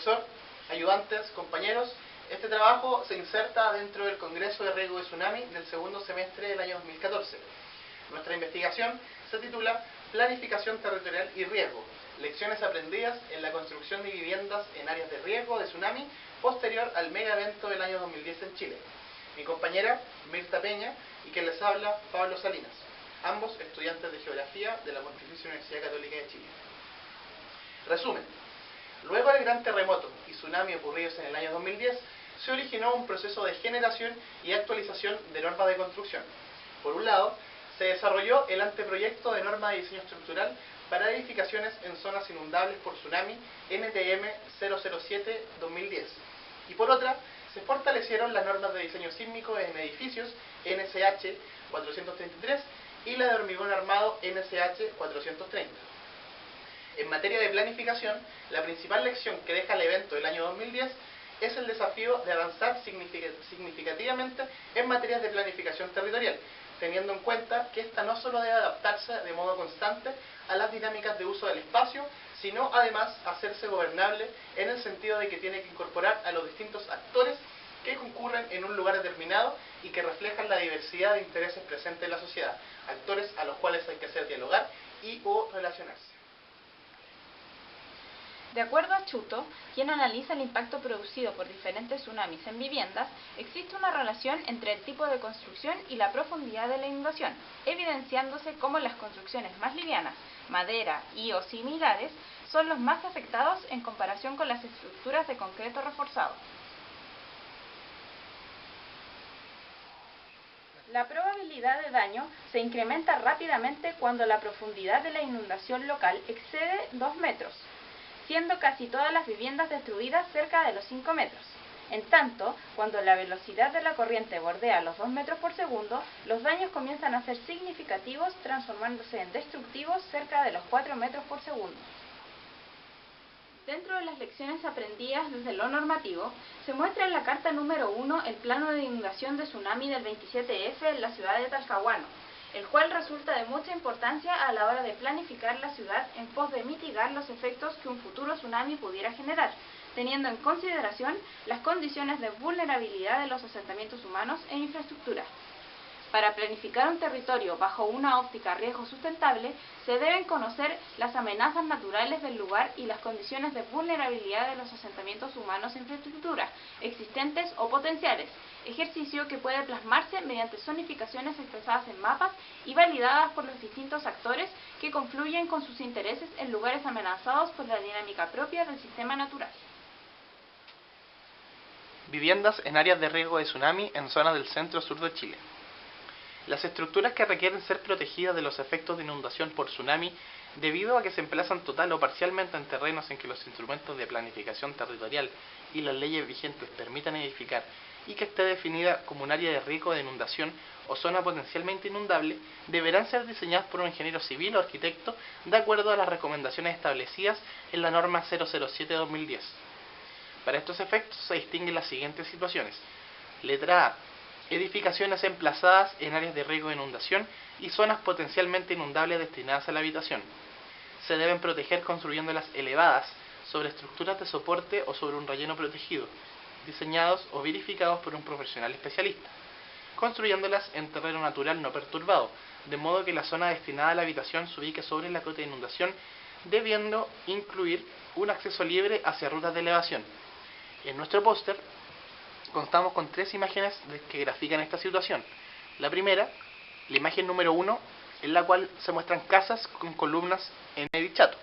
Profesor, ayudantes, compañeros, este trabajo se inserta dentro del Congreso de Riesgo de Tsunami del segundo semestre del año 2014. Nuestra investigación se titula Planificación territorial y riesgo, lecciones aprendidas en la construcción de viviendas en áreas de riesgo de tsunami posterior al mega evento del año 2010 en Chile. Mi compañera Mirta Peña y quien les habla, Pablo Salinas, ambos estudiantes de Geografía de la Pontificia Universidad Católica de Chile. Resumen. Luego del gran terremoto y tsunami ocurridos en el año 2010, se originó un proceso de generación y actualización de normas de construcción. Por un lado, se desarrolló el anteproyecto de norma de diseño estructural para edificaciones en zonas inundables por tsunami NTM 007-2010. Y por otra, se fortalecieron las normas de diseño sísmico en edificios NSH 433 y la de hormigón armado NSH 430. En materia de planificación, la principal lección que deja el evento del año 2010 es el desafío de avanzar significativamente en materias de planificación territorial, teniendo en cuenta que ésta no solo debe adaptarse de modo constante a las dinámicas de uso del espacio, sino además hacerse gobernable en el sentido de que tiene que incorporar a los distintos actores que concurren en un lugar determinado y que reflejan la diversidad de intereses presentes en la sociedad, actores a los cuales hay que hacer dialogar y o relacionarse. De acuerdo a Chuto, quien analiza el impacto producido por diferentes tsunamis en viviendas, existe una relación entre el tipo de construcción y la profundidad de la inundación, evidenciándose cómo las construcciones más livianas, madera y o similares, son los más afectados en comparación con las estructuras de concreto reforzado. La probabilidad de daño se incrementa rápidamente cuando la profundidad de la inundación local excede 2 metros. Siendo casi todas las viviendas destruidas cerca de los 5 metros. En tanto, cuando la velocidad de la corriente bordea los 2 metros por segundo, los daños comienzan a ser significativos, transformándose en destructivos cerca de los 4 metros por segundo. Dentro de las lecciones aprendidas desde lo normativo, se muestra en la carta número 1 el plano de inundación de tsunami del 27F en la ciudad de Talcahuano, el cual resulta de mucha importancia a la hora de planificar la ciudad en pos de mitigar los efectos que un futuro tsunami pudiera generar, teniendo en consideración las condiciones de vulnerabilidad de los asentamientos humanos e infraestructura. Para planificar un territorio bajo una óptica riesgo sustentable, se deben conocer las amenazas naturales del lugar y las condiciones de vulnerabilidad de los asentamientos humanos e infraestructura, existentes o potenciales, ejercicio que puede plasmarse mediante zonificaciones expresadas en mapas y validadas por los distintos actores que confluyen con sus intereses en lugares amenazados por la dinámica propia del sistema natural. Viviendas en áreas de riesgo de tsunami en zonas del centro-sur de Chile. Las estructuras que requieren ser protegidas de los efectos de inundación por tsunami debido a que se emplazan total o parcialmente en terrenos en que los instrumentos de planificación territorial y las leyes vigentes permitan edificar y que esté definida como un área de riesgo de inundación o zona potencialmente inundable, deberán ser diseñadas por un ingeniero civil o arquitecto de acuerdo a las recomendaciones establecidas en la norma 007-2010. Para estos efectos se distinguen las siguientes situaciones. Letra A. Edificaciones emplazadas en áreas de riesgo de inundación y zonas potencialmente inundables destinadas a la habitación. Se deben proteger construyéndolas elevadas sobre estructuras de soporte o sobre un relleno protegido, diseñados o verificados por un profesional especialista, construyéndolas en terreno natural no perturbado, de modo que la zona destinada a la habitación se ubique sobre la cota de inundación, debiendo incluir un acceso libre hacia rutas de elevación. En nuestro póster contamos con 3 imágenes que grafican esta situación. La primera, la imagen número 1, en la cual se muestran casas con columnas en edichato.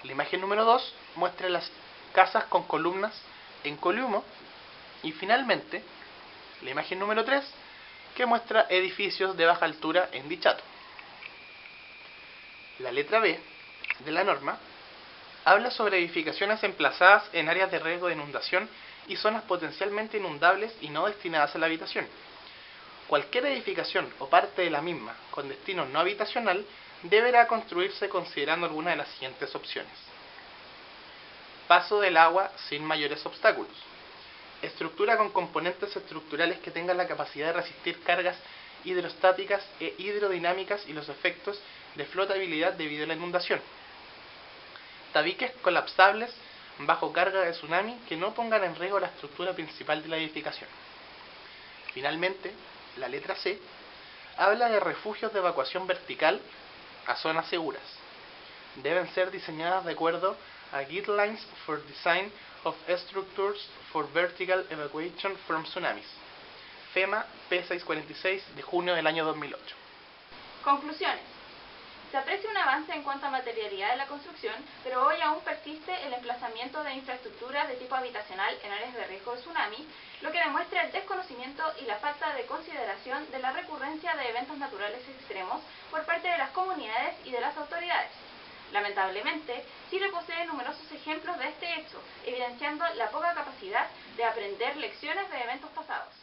La imagen número 2 muestra las casas con columnas en columo. Y finalmente, la imagen número 3, que muestra edificios de baja altura en dichato. La letra B de la norma habla sobre edificaciones emplazadas en áreas de riesgo de inundación y zonas potencialmente inundables y no destinadas a la habitación. Cualquier edificación o parte de la misma con destino no habitacional deberá construirse considerando alguna de las siguientes opciones. Paso del agua sin mayores obstáculos. Estructura con componentes estructurales que tengan la capacidad de resistir cargas hidrostáticas e hidrodinámicas y los efectos de flotabilidad debido a la inundación. Tabiques colapsables bajo carga de tsunami que no pongan en riesgo la estructura principal de la edificación. Finalmente, la letra C habla de refugios de evacuación vertical a zonas seguras. Deben ser diseñadas de acuerdo a Guidelines for Design of Structures for Vertical Evacuation from Tsunamis, FEMA P646 de junio del año 2008. Conclusiones. Se aprecia un avance en cuanto a materialidad de la construcción, pero hoy aún persiste el emplazamiento de infraestructuras de tipo habitacional en áreas de riesgo de tsunami, lo que demuestra el desconocimiento y la falta de consideración de la recurrencia de eventos naturales extremos por parte de las comunidades y de las autoridades. Lamentablemente, Chile posee numerosos ejemplos de este hecho, evidenciando la poca capacidad de aprender lecciones de eventos pasados.